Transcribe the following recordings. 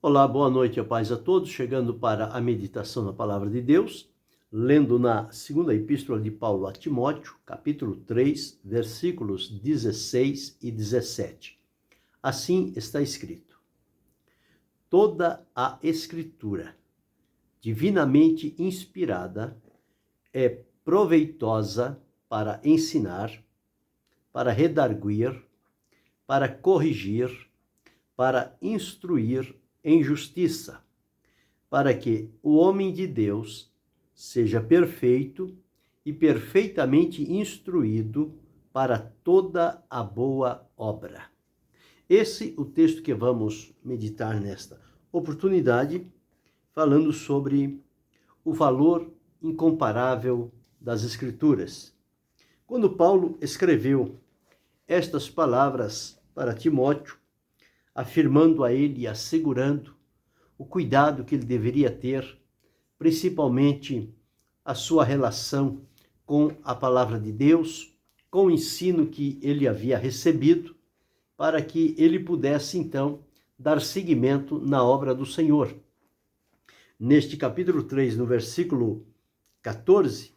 Olá, boa noite, a paz a todos. Chegando para a meditação na Palavra de Deus, lendo na segunda epístola de Paulo a Timóteo, capítulo 3, versículos 16 e 17. Assim está escrito: toda a Escritura, divinamente inspirada, é proveitosa para ensinar, para redarguir, para corrigir, para instruir em justiça, para que o homem de Deus seja perfeito e perfeitamente instruído para toda a boa obra. Esse é o texto que vamos meditar nesta oportunidade, falando sobre o valor incomparável das Escrituras. Quando Paulo escreveu estas palavras para Timóteo, afirmando a ele e assegurando o cuidado que ele deveria ter, principalmente a sua relação com a palavra de Deus, com o ensino que ele havia recebido, para que ele pudesse, então, dar seguimento na obra do Senhor. Neste capítulo 3, no versículo 14,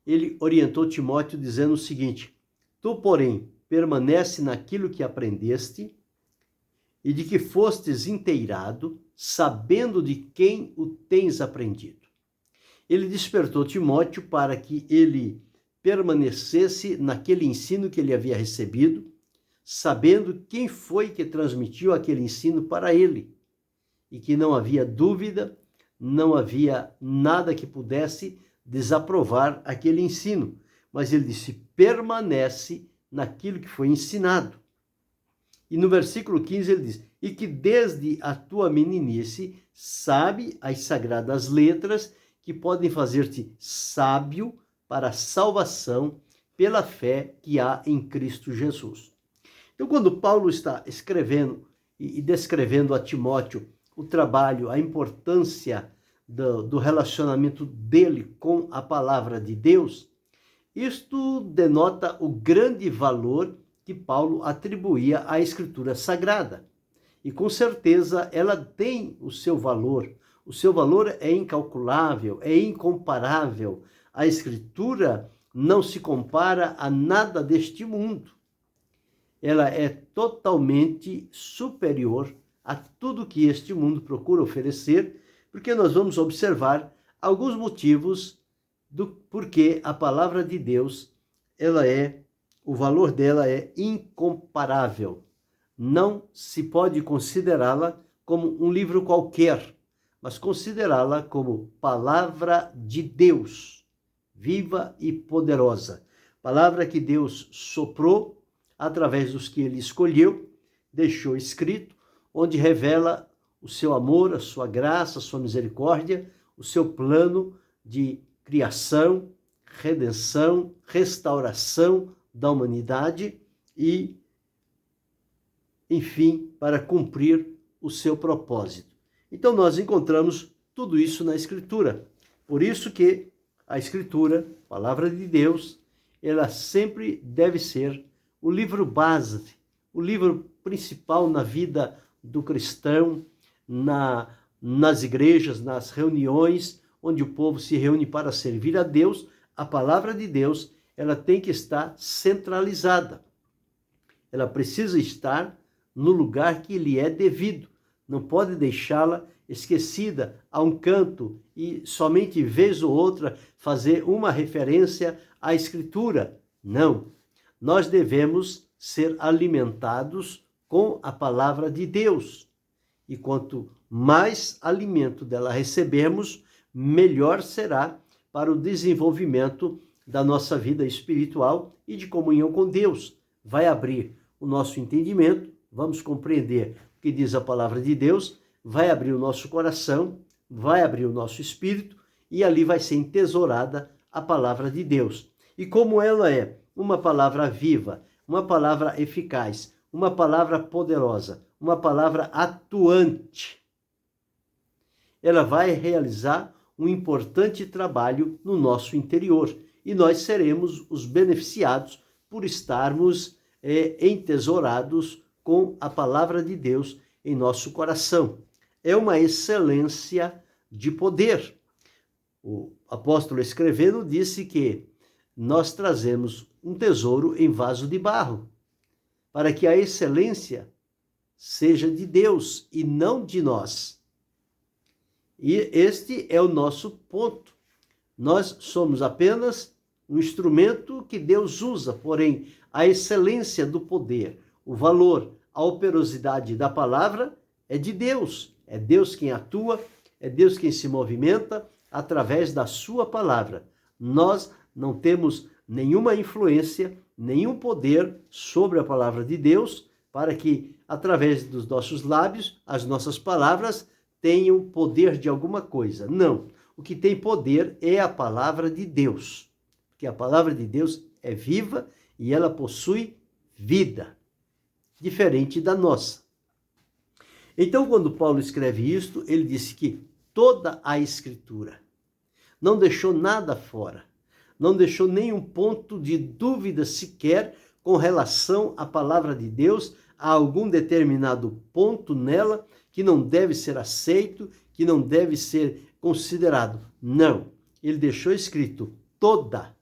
ele orientou Timóteo dizendo o seguinte: tu, porém, permanece naquilo que aprendeste e de que fostes inteirado, sabendo de quem o tens aprendido. Ele despertou Timóteo para que ele permanecesse naquele ensino que ele havia recebido, sabendo quem foi que transmitiu aquele ensino para ele, e que não havia dúvida, não havia nada que pudesse desaprovar aquele ensino. Mas ele disse: permanece naquilo que foi ensinado. E no versículo 15 ele diz: e que desde a tua meninice sabe as sagradas letras que podem fazer-te sábio para a salvação pela fé que há em Cristo Jesus. Então, quando Paulo está escrevendo e descrevendo a Timóteo o trabalho, a importância do relacionamento dele com a palavra de Deus, isto denota o grande valor que Paulo atribuía à Escritura Sagrada. E com certeza ela tem o seu valor. O seu valor é incalculável, é incomparável. A Escritura não se compara a nada deste mundo. Ela é totalmente superior a tudo que este mundo procura oferecer, porque nós vamos observar alguns motivos do porquê a palavra de Deus, o valor dela é incomparável. Não se pode considerá-la como um livro qualquer, mas considerá-la como palavra de Deus, viva e poderosa. Palavra que Deus soprou através dos que ele escolheu, deixou escrito, onde revela o seu amor, a sua graça, a sua misericórdia, o seu plano de criação, redenção, restauração da humanidade e, enfim, para cumprir o seu propósito. Então nós encontramos tudo isso na Escritura. Por isso que a Escritura, a palavra de Deus, ela sempre deve ser o livro base, o livro principal na vida do cristão, nas igrejas, nas reuniões, onde o povo se reúne para servir a Deus. A palavra de Deus, ela tem que estar centralizada. Ela precisa estar no lugar que lhe é devido. Não pode deixá-la esquecida a um canto e somente vez ou outra fazer uma referência à Escritura. Não. Nós devemos ser alimentados com a palavra de Deus. E quanto mais alimento dela recebemos, melhor será para o desenvolvimento da nossa vida espiritual e de comunhão com Deus. Vai abrir o nosso entendimento, vamos compreender o que diz a palavra de Deus, vai abrir o nosso coração, vai abrir o nosso espírito e ali vai ser entesourada a palavra de Deus. E como ela é uma palavra viva, uma palavra eficaz, uma palavra poderosa, uma palavra atuante, ela vai realizar um importante trabalho no nosso interior e nós seremos os beneficiados por estarmos entesourados com a palavra de Deus em nosso coração. é uma excelência de poder. O apóstolo escrevendo disse que nós trazemos um tesouro em vaso de barro, para que a excelência seja de Deus e não de nós. E este é o nosso ponto. Nós somos apenas um instrumento que Deus usa, porém a excelência do poder, o valor, a operosidade da palavra é de Deus. É Deus quem atua, é Deus quem se movimenta através da sua palavra. Nós não temos nenhuma influência, nenhum poder sobre a palavra de Deus, para que, através dos nossos lábios, as nossas palavras tenham poder de alguma coisa. Não. O que tem poder é a palavra de Deus. Porque a palavra de Deus é viva e ela possui vida, diferente da nossa. Então, quando Paulo escreve isto, ele disse que toda a Escritura não deixou nada fora, não deixou nenhum ponto de dúvida sequer com relação à palavra de Deus, a algum determinado ponto nela que não deve ser aceito, que não deve ser considerado. Não, ele deixou escrito toda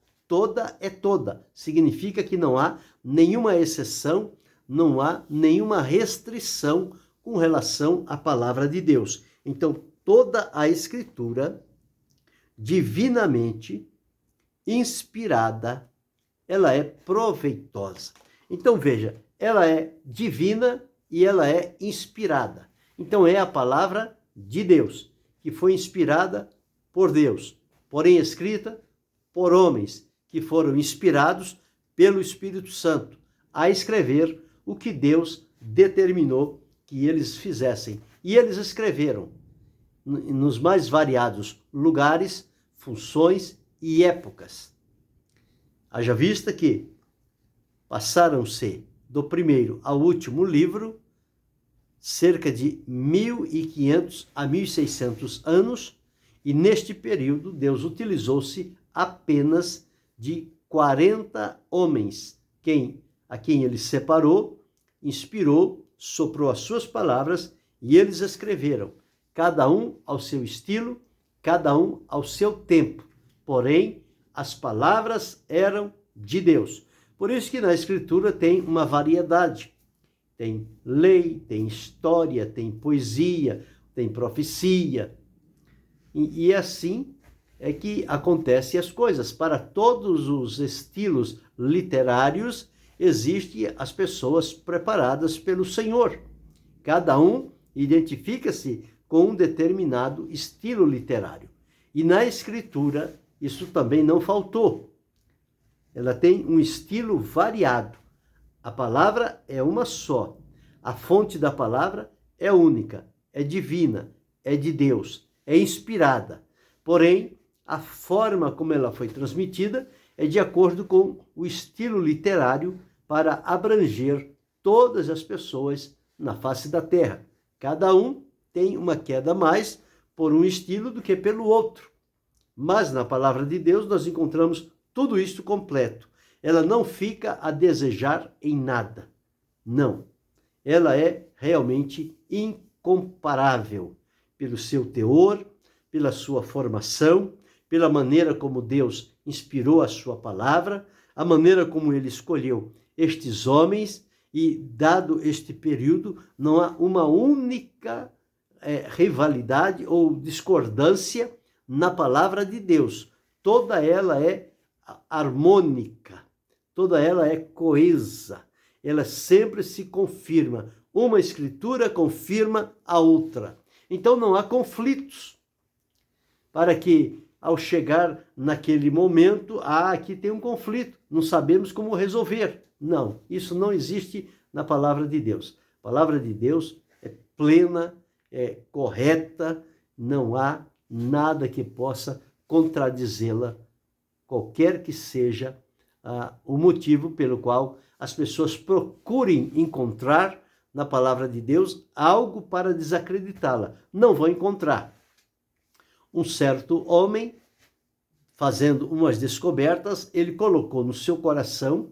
é toda. Significa que não há nenhuma exceção, não há nenhuma restrição com relação à palavra de Deus. Então, toda a Escritura, divinamente inspirada, ela é proveitosa. Então, veja, ela é divina e ela é inspirada. Então, é a palavra de Deus, que foi inspirada por Deus, porém escrita por homens que foram inspirados pelo Espírito Santo a escrever o que Deus determinou que eles fizessem. E eles escreveram nos mais variados lugares, funções e épocas. Haja vista que passaram-se do primeiro ao último livro cerca de 1.500 a 1.600 anos, e neste período Deus utilizou-se apenas de 40 homens, a quem ele separou, inspirou, soprou as suas palavras e eles escreveram, cada um ao seu estilo, cada um ao seu tempo. Porém, as palavras eram de Deus. Por isso que na Escritura tem uma variedade. Tem lei, tem história, tem poesia, tem profecia. E assim é que acontecem as coisas. Para todos os estilos literários, existem as pessoas preparadas pelo Senhor. Cada um identifica-se com um determinado estilo literário. E na Escritura, isso também não faltou. Ela tem um estilo variado. A palavra é uma só. A fonte da palavra é única, é divina, é de Deus, é inspirada. Porém, a forma como ela foi transmitida é de acordo com o estilo literário para abranger todas as pessoas na face da terra. Cada um tem uma queda mais por um estilo do que pelo outro. Mas na palavra de Deus nós encontramos tudo isso completo. Ela não fica a desejar em nada. Não. Ela é realmente incomparável pelo seu teor, pela sua formação, pela maneira como Deus inspirou a sua palavra, a maneira como ele escolheu estes homens, e dado este período, não há uma única rivalidade ou discordância na palavra de Deus. Toda ela é harmônica, toda ela é coesa, ela sempre se confirma. Uma escritura confirma a outra. Então não há conflitos, para que ao chegar naquele momento, aqui tem um conflito, não sabemos como resolver. Não, isso não existe na palavra de Deus. A palavra de Deus é plena, é correta, não há nada que possa contradizê-la, qualquer que seja o motivo pelo qual as pessoas procurem encontrar na palavra de Deus algo para desacreditá-la. Não vão encontrar. Um certo homem, fazendo umas descobertas, ele colocou no seu coração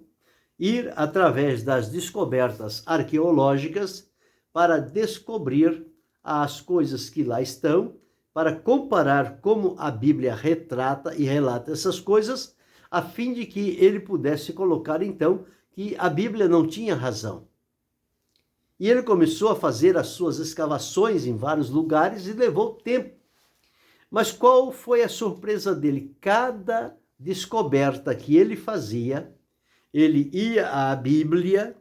ir através das descobertas arqueológicas para descobrir às coisas que lá estão, para comparar como a Bíblia retrata e relata essas coisas, a fim de que ele pudesse colocar, então, que a Bíblia não tinha razão. E ele começou a fazer as suas escavações em vários lugares e levou tempo. Mas qual foi a surpresa dele? Cada descoberta que ele fazia, ele ia à Bíblia,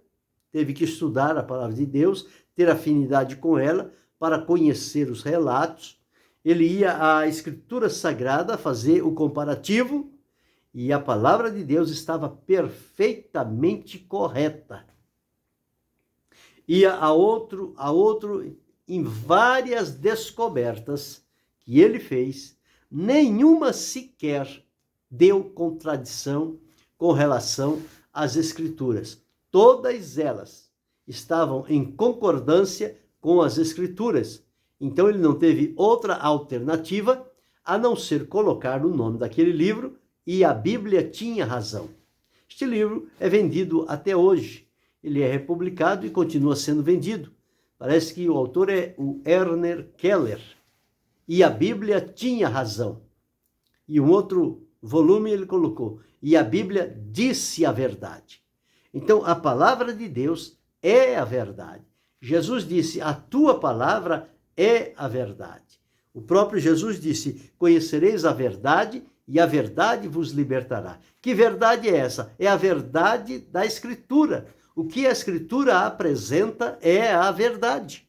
teve que estudar a palavra de Deus, ter afinidade com ela para conhecer os relatos. Ele ia à Escritura Sagrada fazer o comparativo e a palavra de Deus estava perfeitamente correta. Ia a outro em várias descobertas que ele fez, nenhuma sequer deu contradição com relação às Escrituras. Todas elas estavam em concordância com as Escrituras. Então ele não teve outra alternativa a não ser colocar o nome daquele livro e a Bíblia tinha razão. Este livro é vendido até hoje. Ele é republicado e continua sendo vendido. Parece que o autor é o Werner Keller. E a Bíblia tinha razão. E um outro volume ele colocou, e a Bíblia disse a verdade. Então, a palavra de Deus é a verdade. Jesus disse, a tua palavra é a verdade. O próprio Jesus disse, conhecereis a verdade e a verdade vos libertará. Que verdade é essa? É a verdade da Escritura. O que a Escritura apresenta é a verdade.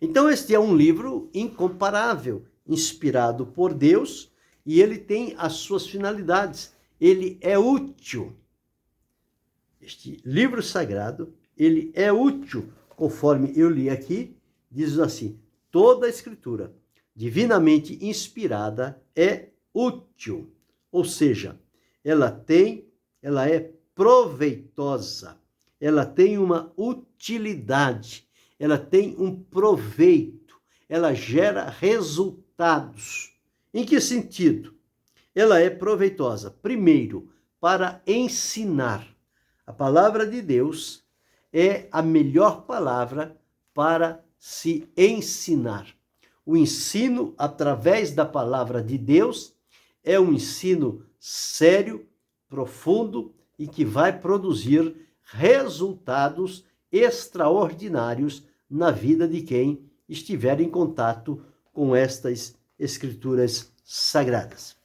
Então, este é um livro incomparável, inspirado por Deus, e ele tem as suas finalidades. Ele é útil. Este livro sagrado, ele é útil, conforme eu li aqui, diz assim, toda a Escritura divinamente inspirada é útil, ou seja, ela é proveitosa, ela tem uma utilidade, ela tem um proveito, ela gera resultados. Em que sentido? Ela é proveitosa, primeiro, para ensinar. A palavra de Deus é a melhor palavra para se ensinar. O ensino através da palavra de Deus é um ensino sério, profundo e que vai produzir resultados extraordinários na vida de quem estiver em contato com estas Escrituras sagradas.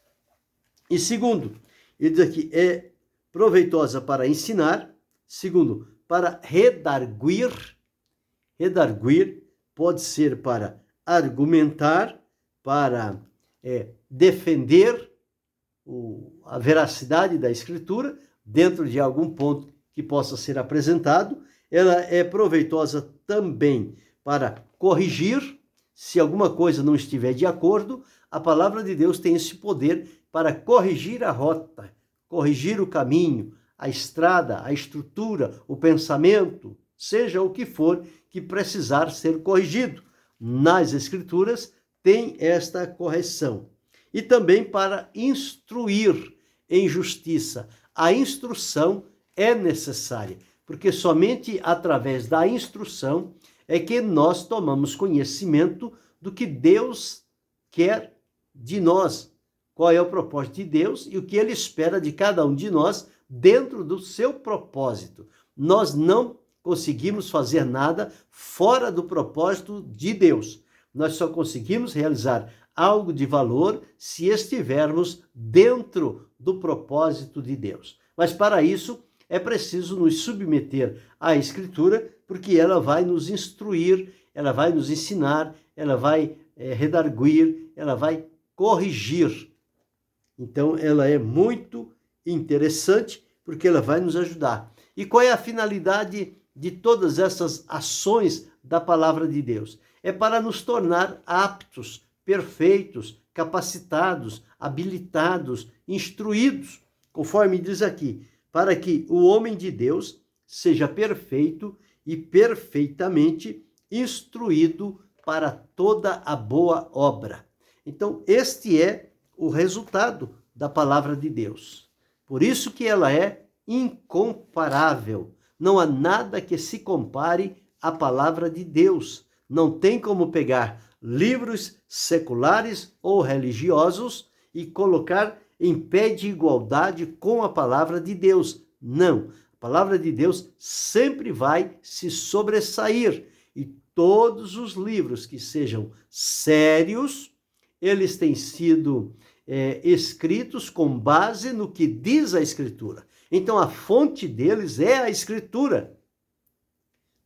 E segundo, ele diz aqui, é proveitosa para ensinar. Segundo, para redarguir. Redarguir pode ser para argumentar, para defender a veracidade da Escritura, dentro de algum ponto que possa ser apresentado. Ela é proveitosa também para corrigir. Se alguma coisa não estiver de acordo, a palavra de Deus tem esse poder para corrigir a rota, corrigir o caminho, a estrada, a estrutura, o pensamento, seja o que for que precisar ser corrigido. Nas Escrituras tem esta correção. E também para instruir em justiça. A instrução é necessária, porque somente através da instrução é que nós tomamos conhecimento do que Deus quer de nós, qual é o propósito de Deus e o que Ele espera de cada um de nós dentro do seu propósito. Nós não conseguimos fazer nada fora do propósito de Deus. Nós só conseguimos realizar algo de valor se estivermos dentro do propósito de Deus. Mas para isso é preciso nos submeter à Escritura, porque ela vai nos instruir, ela vai nos ensinar, ela vai redarguir, ela vai corrigir. Então, ela é muito interessante, porque ela vai nos ajudar. E qual é a finalidade de todas essas ações da palavra de Deus? É para nos tornar aptos, perfeitos, capacitados, habilitados, instruídos, conforme diz aqui, para que o homem de Deus seja perfeito e perfeitamente instruído para toda a boa obra. Então, este é o resultado da palavra de Deus. Por isso que ela é incomparável. Não há nada que se compare à palavra de Deus. Não tem como pegar livros seculares ou religiosos e colocar em pé de igualdade com a palavra de Deus. Não. A palavra de Deus sempre vai se sobressair. E todos os livros que sejam sérios, eles têm sido escritos com base no que diz a Escritura. Então, a fonte deles é a Escritura.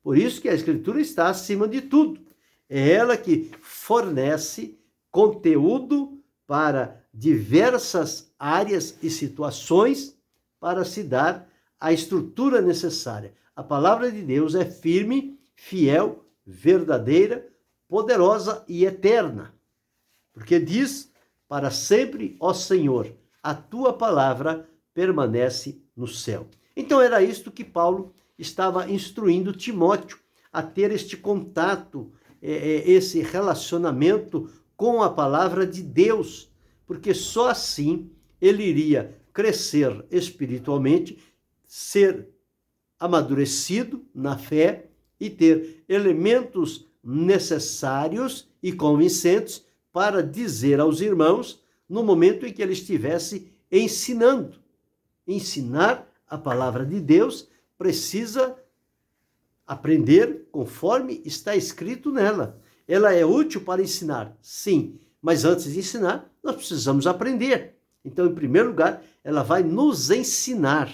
Por isso que a Escritura está acima de tudo. É ela que fornece conteúdo para diversas áreas e situações para se dar a estrutura necessária. A palavra de Deus é firme, fiel, verdadeira, poderosa e eterna. Porque diz: para sempre, ó Senhor, a tua palavra permanece no céu. Então era isto que Paulo estava instruindo Timóteo, a ter este contato, esse relacionamento com a palavra de Deus, porque só assim ele iria crescer espiritualmente, ser amadurecido na fé e ter elementos necessários e convincentes para dizer aos irmãos no momento em que ele estivesse ensinando. Ensinar a palavra de Deus precisa aprender conforme está escrito nela. Ela é útil para ensinar, sim, mas antes de ensinar, nós precisamos aprender. Então, em primeiro lugar, ela vai nos ensinar.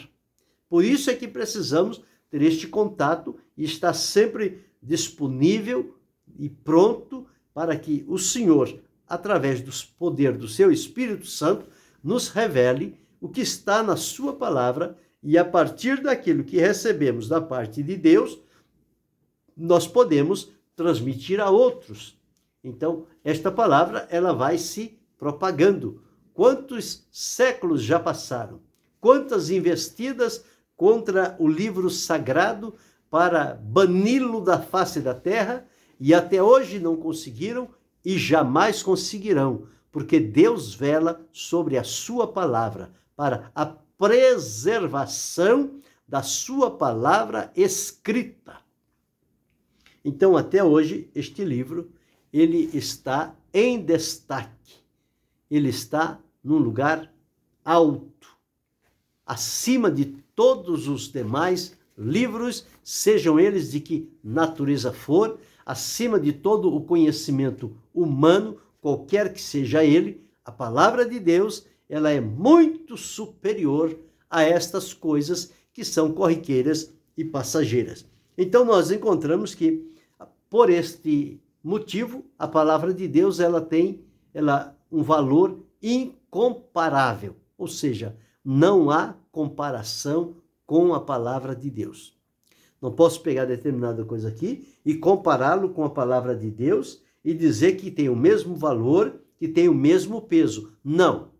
Por isso é que precisamos ter este contato e estar sempre disponível e pronto para que o Senhor, através do poder do seu Espírito Santo, nos revele o que está na sua palavra, e a partir daquilo que recebemos da parte de Deus, nós podemos transmitir a outros. Então, esta palavra, ela vai se propagando. Quantos séculos já passaram? Quantas investidas contra o livro sagrado para bani-lo da face da terra, e até hoje não conseguiram e jamais conseguirão, porque Deus vela sobre a sua palavra para a preservação da sua palavra escrita. Então, até hoje, este livro, ele está em destaque. Ele está num lugar alto, acima de todos os demais livros, sejam eles de que natureza for, acima de todo o conhecimento humano, qualquer que seja ele, a palavra de Deus, ela é muito superior a estas coisas que são corriqueiras e passageiras. Então, nós encontramos que, por este motivo, a palavra de Deus, ela tem um valor incomparável, ou seja, não há comparação com a palavra de Deus. Não posso pegar determinada coisa aqui e compará-lo com a palavra de Deus e dizer que tem o mesmo valor, que tem o mesmo peso. Não,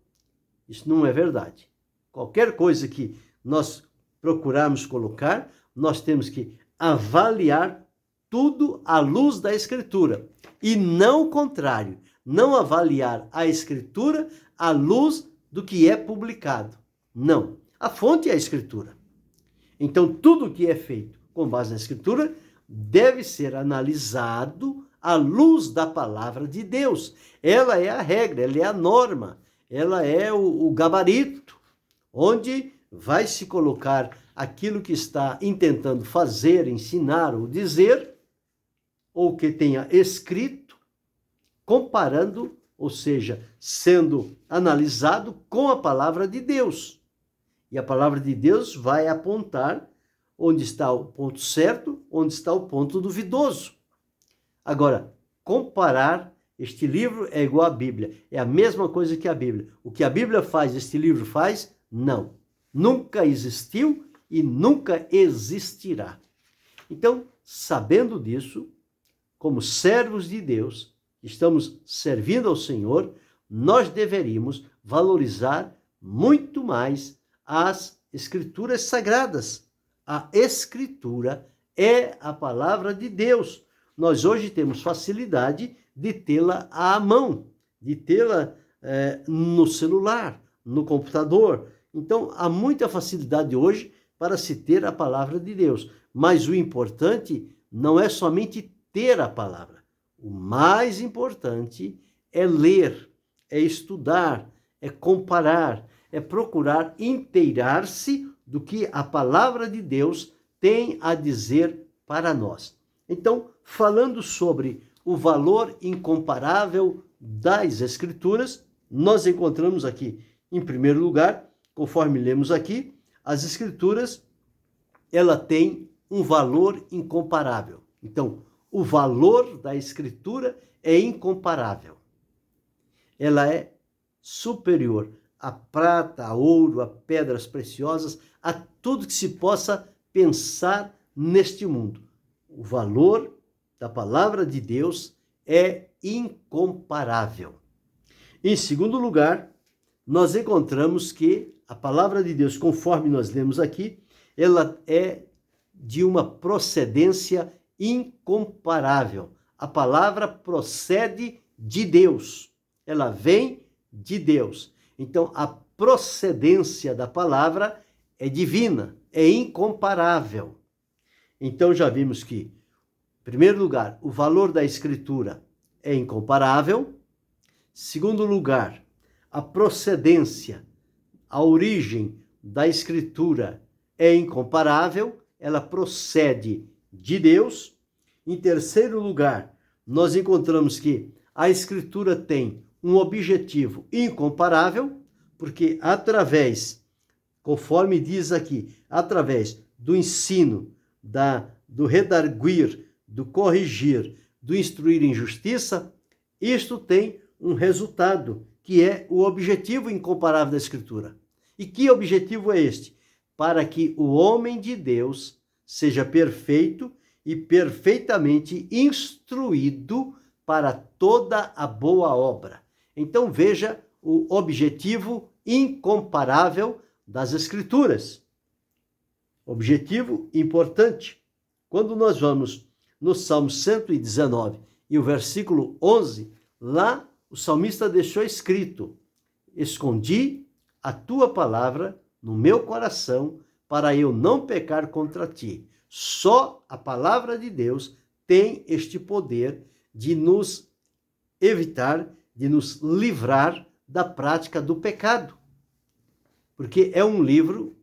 isso não é verdade. Qualquer coisa que nós procurarmos colocar, nós temos que avaliar tudo à luz da Escritura. E não o contrário, não avaliar a Escritura à luz do que é publicado. Não, a fonte é a Escritura. Então, tudo que é feito com base na Escritura deve ser analisado à luz da palavra de Deus. Ela é a regra, ela é a norma, ela é o gabarito, onde vai se colocar aquilo que está intentando fazer, ensinar ou dizer, ou que tenha escrito, comparando, ou seja, sendo analisado com a palavra de Deus. E a palavra de Deus vai apontar onde está o ponto certo, onde está o ponto duvidoso. Agora, comparar este livro é igual à Bíblia. É a mesma coisa que a Bíblia. O que a Bíblia faz, este livro faz? Não. Nunca existiu e nunca existirá. Então, sabendo disso, como servos de Deus, estamos servindo ao Senhor, nós deveríamos valorizar muito mais as Escrituras sagradas. A Escritura é a palavra de Deus. Nós hoje temos facilidade de tê-la à mão, de tê-la no celular, no computador. Então, há muita facilidade hoje para se ter a palavra de Deus. Mas o importante não é somente ter a palavra. O mais importante é ler, é estudar, é comparar, é procurar inteirar-se do que a palavra de Deus tem a dizer para nós. Então, falando sobre o valor incomparável das Escrituras, nós encontramos aqui, em primeiro lugar, conforme lemos aqui, as Escrituras, ela tem um valor incomparável. Então, o valor da Escritura é incomparável. Ela é superior a prata, a ouro, a pedras preciosas, a tudo que se possa pensar neste mundo. O valor da palavra de Deus é incomparável. Em segundo lugar, nós encontramos que a palavra de Deus, conforme nós lemos aqui, ela é de uma procedência incomparável. A palavra procede de Deus. Ela vem de Deus. Então, a procedência da palavra é divina, é incomparável. Então, já vimos que, em primeiro lugar, o valor da Escritura é incomparável. Segundo lugar, a procedência, a origem da Escritura é incomparável, ela procede de Deus. Em terceiro lugar, nós encontramos que a Escritura tem um objetivo incomparável, porque conforme diz aqui, através do ensino, do redarguir, do corrigir, do instruir em justiça, isto tem um resultado, que é o objetivo incomparável da Escritura. E que objetivo é este? Para que o homem de Deus seja perfeito e perfeitamente instruído para toda a boa obra. Então veja o objetivo incomparável das Escrituras. Objetivo importante. Quando nós vamos no Salmo 119 e o versículo 11, lá o salmista deixou escrito: escondi a tua palavra no meu coração para eu não pecar contra ti. Só a palavra de Deus tem este poder de nos evitar, de nos livrar da prática do pecado. Porque é um livro,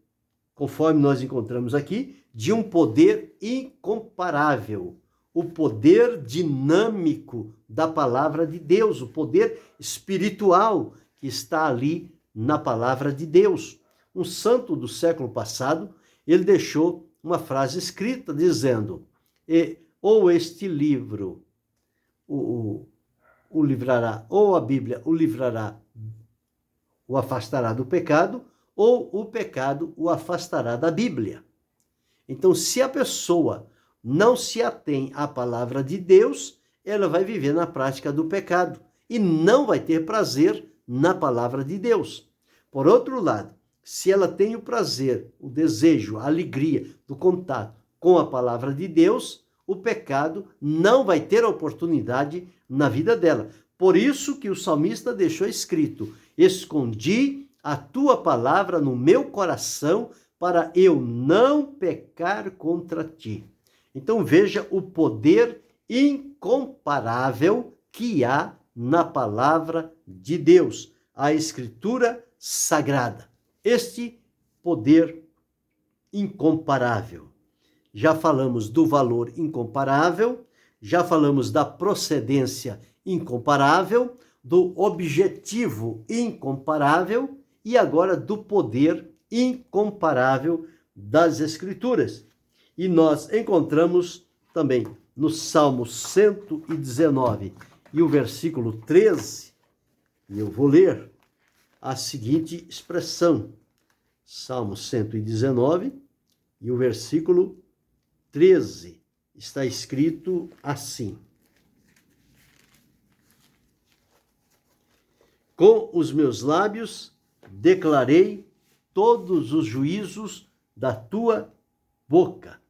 conforme nós encontramos aqui, de um poder incomparável. O poder dinâmico da palavra de Deus, o poder espiritual que está ali na palavra de Deus. Um santo do século passado, ele deixou uma frase escrita dizendo: ou este livro o livrará, ou a Bíblia o livrará, o afastará do pecado, ou o pecado o afastará da Bíblia. Então, se a pessoa não se atém à palavra de Deus, ela vai viver na prática do pecado e não vai ter prazer na palavra de Deus. Por outro lado, se ela tem o prazer, o desejo, a alegria do contato com a palavra de Deus, o pecado não vai ter oportunidade na vida dela. Por isso que o salmista deixou escrito: escondi a tua palavra no meu coração para eu não pecar contra ti. Então veja o poder incomparável que há na palavra de Deus, a Escritura Sagrada. Este poder incomparável. Já falamos do valor incomparável, já falamos da procedência incomparável, do objetivo incomparável e agora do poder incomparável das Escrituras. E nós encontramos também no Salmo 119 e o versículo 13, e eu vou ler a seguinte expressão. Salmo 119 e o versículo 13 está escrito assim: com os meus lábios declarei todos os juízos da tua boca.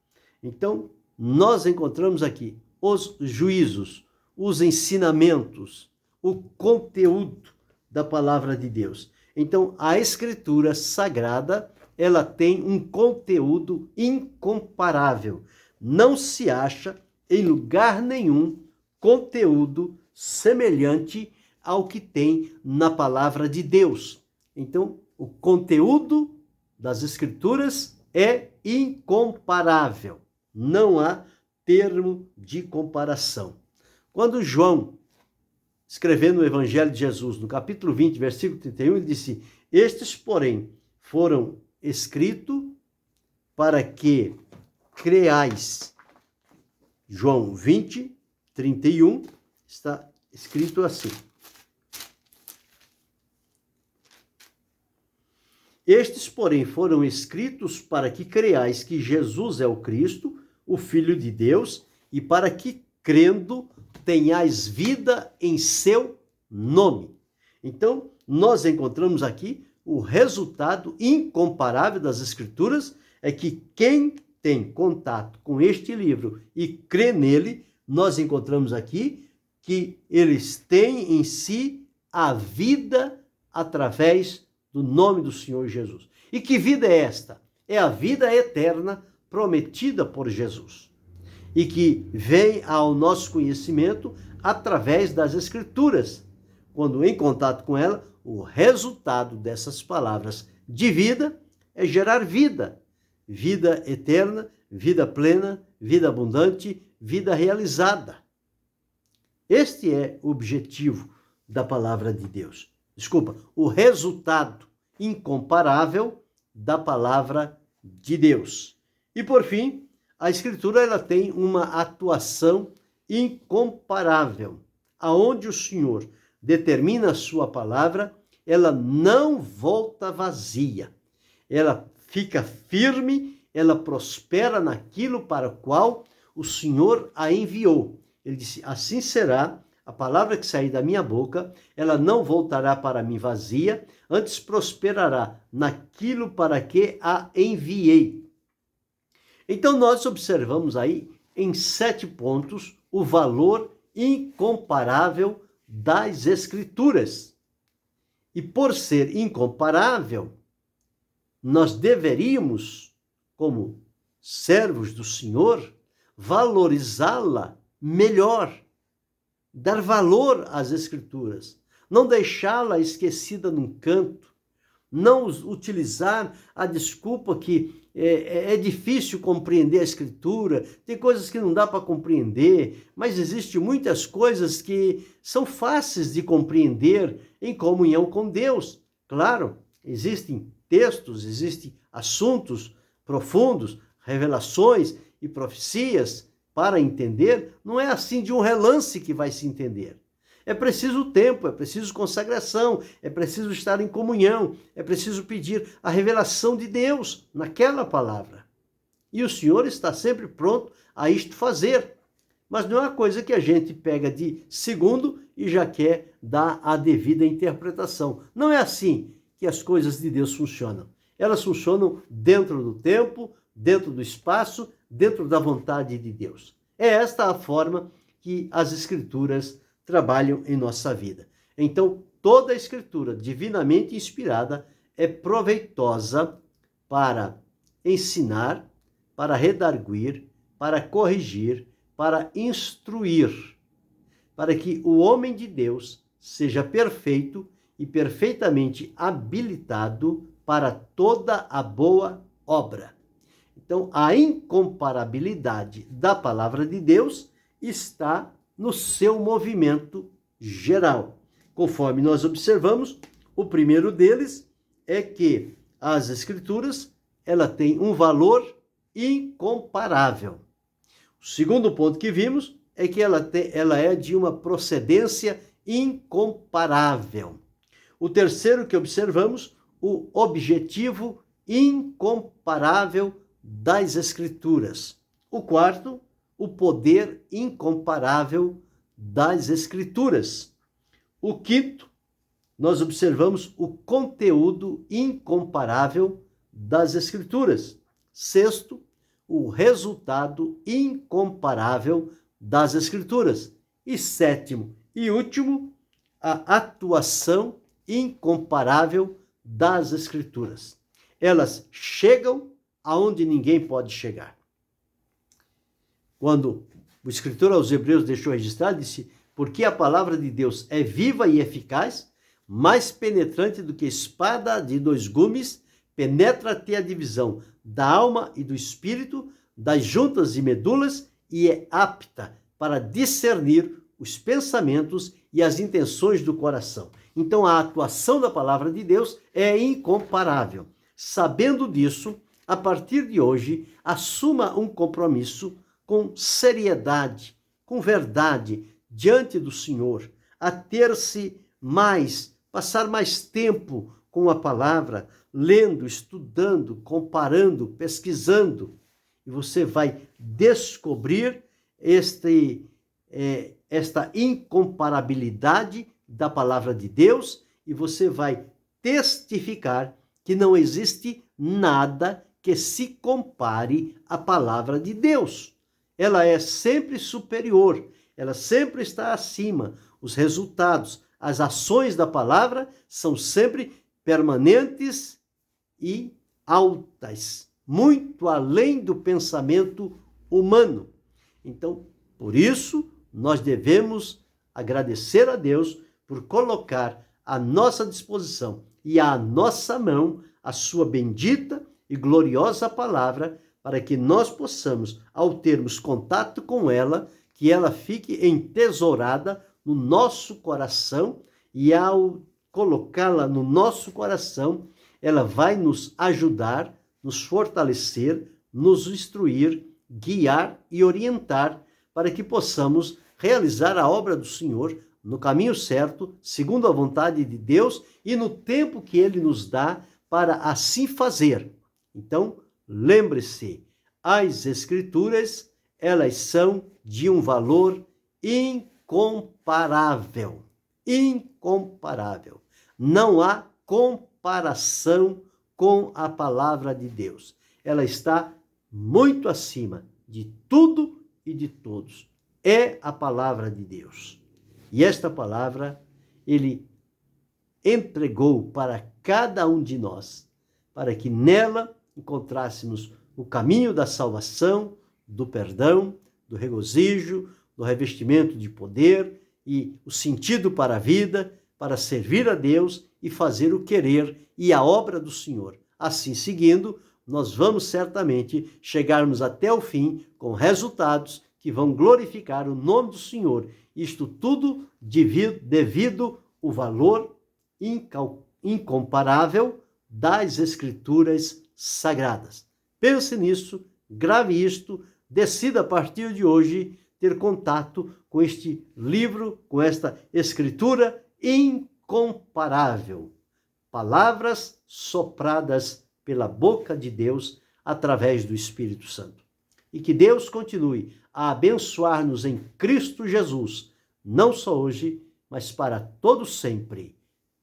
Então, nós encontramos aqui os juízos, os ensinamentos, o conteúdo da palavra de Deus. Então, a Escritura Sagrada, ela tem um conteúdo incomparável. Não se acha em lugar nenhum conteúdo semelhante ao que tem na palavra de Deus. Então, o conteúdo das Escrituras é incomparável. Não há termo de comparação. Quando João, escrevendo o Evangelho de Jesus, no capítulo 20, versículo 31, ele disse: estes, porém, foram escritos para que creais. João 20, 31, está escrito assim: estes, porém, foram escritos para que creais que Jesus é o Cristo, o Filho de Deus, e para que, crendo, tenhais vida em seu nome. Então, nós encontramos aqui o resultado incomparável das Escrituras, é que quem tem contato com este livro e crê nele, nós encontramos aqui que eles têm em si a vida através do nome do Senhor Jesus. E que vida é esta? É a vida eterna prometida por Jesus e que vem ao nosso conhecimento através das Escrituras. Quando em contato com ela, o resultado dessas palavras de vida é gerar vida. Vida eterna, vida plena, vida abundante, vida realizada. Este é o objetivo da palavra de Deus. Desculpa, o resultado incomparável da palavra de Deus. E por fim, a Escritura ela tem uma atuação incomparável. Aonde o Senhor determina a sua palavra, ela não volta vazia. Ela fica firme, ela prospera naquilo para o qual o Senhor a enviou. Ele disse: assim será a palavra que sair da minha boca, ela não voltará para mim vazia, antes prosperará naquilo para que a enviei. Então nós observamos aí em 7 pontos o valor incomparável das Escrituras. E por ser incomparável, nós deveríamos, como servos do Senhor, valorizá-la melhor, dar valor às Escrituras, não deixá-la esquecida num canto, não utilizar a desculpa que é difícil compreender a Escritura, tem coisas que não dá para compreender, mas existem muitas coisas que são fáceis de compreender em comunhão com Deus. Claro, existem textos, existem assuntos profundos, revelações e profecias para entender, não é assim de um relance que vai se entender. É preciso tempo, é preciso consagração, é preciso estar em comunhão, é preciso pedir a revelação de Deus naquela palavra. E o Senhor está sempre pronto a isto fazer. Mas não é uma coisa que a gente pega de segundo e já quer dar a devida interpretação. Não é assim que as coisas de Deus funcionam. Elas funcionam dentro do tempo, dentro do espaço, dentro da vontade de Deus. É esta a forma que as Escrituras trabalham em nossa vida. Então, toda a Escritura divinamente inspirada é proveitosa para ensinar, para redarguir, para corrigir, para instruir, para que o homem de Deus seja perfeito e perfeitamente habilitado para toda a boa obra. Então, a incomparabilidade da palavra de Deus está no seu movimento geral. Conforme nós observamos, o primeiro deles é que as Escrituras ela tem um valor incomparável. O segundo ponto que vimos é que ela é de uma procedência incomparável. O terceiro que observamos, o objetivo incomparável das Escrituras. O quarto, o poder incomparável das Escrituras. O quinto, nós observamos o conteúdo incomparável das Escrituras. Sexto, o resultado incomparável das Escrituras. E sétimo e último, a atuação incomparável das Escrituras. Elas chegam aonde ninguém pode chegar. Quando O escritor aos Hebreus deixou registrado, disse, porque a palavra de Deus é viva e eficaz, mais penetrante do que espada de 2 gumes, penetra até a divisão da alma e do espírito, das juntas e medulas, e é apta para discernir os pensamentos e as intenções do coração. Então, a atuação da palavra de Deus é incomparável. Sabendo disso, a partir de hoje, assuma um compromisso com seriedade, com verdade, diante do Senhor, a ter-se mais, passar mais tempo com a palavra, lendo, estudando, comparando, pesquisando, e você vai descobrir esta incomparabilidade da palavra de Deus, e você vai testificar que não existe nada que se compare à palavra de Deus. Ela é sempre superior, ela sempre está acima. Os resultados, as ações da palavra são sempre permanentes e altas, muito além do pensamento humano. Então, por isso, nós devemos agradecer a Deus por colocar à nossa disposição e à nossa mão a sua bendita e gloriosa palavra, para que nós possamos, ao termos contato com ela, que ela fique entesourada no nosso coração, e ao colocá-la no nosso coração, ela vai nos ajudar, nos fortalecer, nos instruir, guiar e orientar, para que possamos realizar a obra do Senhor no caminho certo, segundo a vontade de Deus e no tempo que Ele nos dá para assim fazer. Então, lembre-se, as Escrituras, elas são de um valor incomparável. Incomparável. Não há comparação com a palavra de Deus. Ela está muito acima de tudo e de todos. É a palavra de Deus. E esta palavra, Ele entregou para cada um de nós, para que nela encontrássemos o caminho da salvação, do perdão, do regozijo, do revestimento de poder e o sentido para a vida, para servir a Deus e fazer o querer e a obra do Senhor. Assim seguindo, nós vamos certamente chegarmos até o fim com resultados que vão glorificar o nome do Senhor. Isto tudo devido ao valor incomparável das Escrituras Sagradas. Pense nisso, grave isto, decida a partir de hoje ter contato com este livro, com esta Escritura incomparável. Palavras sopradas pela boca de Deus através do Espírito Santo. E que Deus continue a abençoar-nos em Cristo Jesus, não só hoje, mas para todo sempre.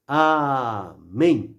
Amém.